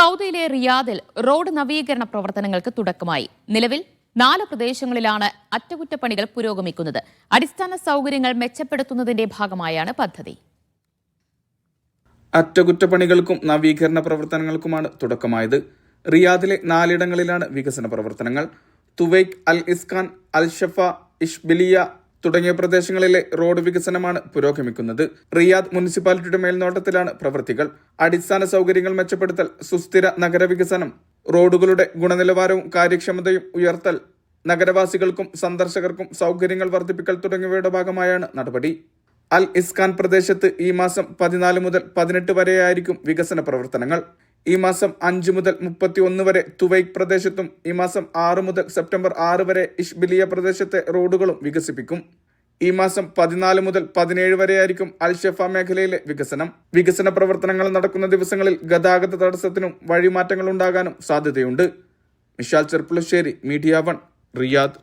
സൗദിയിലെ റിയാദിൽ റോഡ് നവീകരണ പ്രവർത്തനങ്ങൾക്ക് തുടക്കമായി. നിലവിൽ 4 പ്രദേശങ്ങളിലാണ് അറ്റകുറ്റപ്പണികൾ പുരോഗമിക്കുന്നത്. അടിസ്ഥാന സൗകര്യങ്ങൾ മെച്ചപ്പെടുത്തുന്നതിന്റെ ഭാഗമായാണ് പദ്ധതി. അറ്റകുറ്റപ്പണികൾക്കും നവീകരണ പ്രവർത്തനങ്ങൾക്കുമാണ് തുടക്കമായത്. റിയാദിലെ 4 ഇടങ്ങളിലാണ് വികസന പ്രവർത്തനങ്ങൾ. തുവൈക്ക്, അൽ ഇസ്കാൻ, അൽ ഷഫ, ഇഷ്ബിലിയ തുടങ്ങിയ പ്രദേശങ്ങളിലെ റോഡ് വികസനമാണ് പുരോഗമിക്കുന്നത്. റിയാദ് മുനിസിപ്പാലിറ്റിയുടെ മേൽനോട്ടത്തിലാണ് പ്രവൃത്തികൾ. അടിസ്ഥാന സൗകര്യങ്ങൾ മെച്ചപ്പെടുത്തൽ, സുസ്ഥിര നഗരവികസനം, റോഡുകളുടെ ഗുണനിലവാരവും കാര്യക്ഷമതയും ഉയർത്തൽ, നഗരവാസികൾക്കും സന്ദർശകർക്കും സൗകര്യങ്ങൾ വർദ്ധിപ്പിക്കൽ തുടങ്ങിയവയുടെ ഭാഗമായാണ് നടപടി. അൽ ഇസ്കാൻ പ്രദേശത്ത് ഈ മാസം 14 മുതൽ 18 വരെയായിരിക്കും വികസന പ്രവർത്തനങ്ങൾ. ഈ മാസം 5 മുതൽ 31 വരെ തുവൈക്ക് പ്രദേശത്തും ഈ മാസം 6 മുതൽ സെപ്റ്റംബർ 6 വരെ ഇഷ്ബിലിയ പ്രദേശത്തെ റോഡുകളും വികസിപ്പിക്കും. ഈ മാസം 14 മുതൽ 17 വരെയായിരിക്കും അൽ ഷഫ മേഖലയിലെ വികസനം. വികസന പ്രവർത്തനങ്ങൾ നടക്കുന്ന ദിവസങ്ങളിൽ ഗതാഗത തടസ്സത്തിനും വഴിമാറ്റങ്ങൾ ഉണ്ടാകാനും സാധ്യതയുണ്ട്. Mishal Cherpulassery, media 1, Riyadh.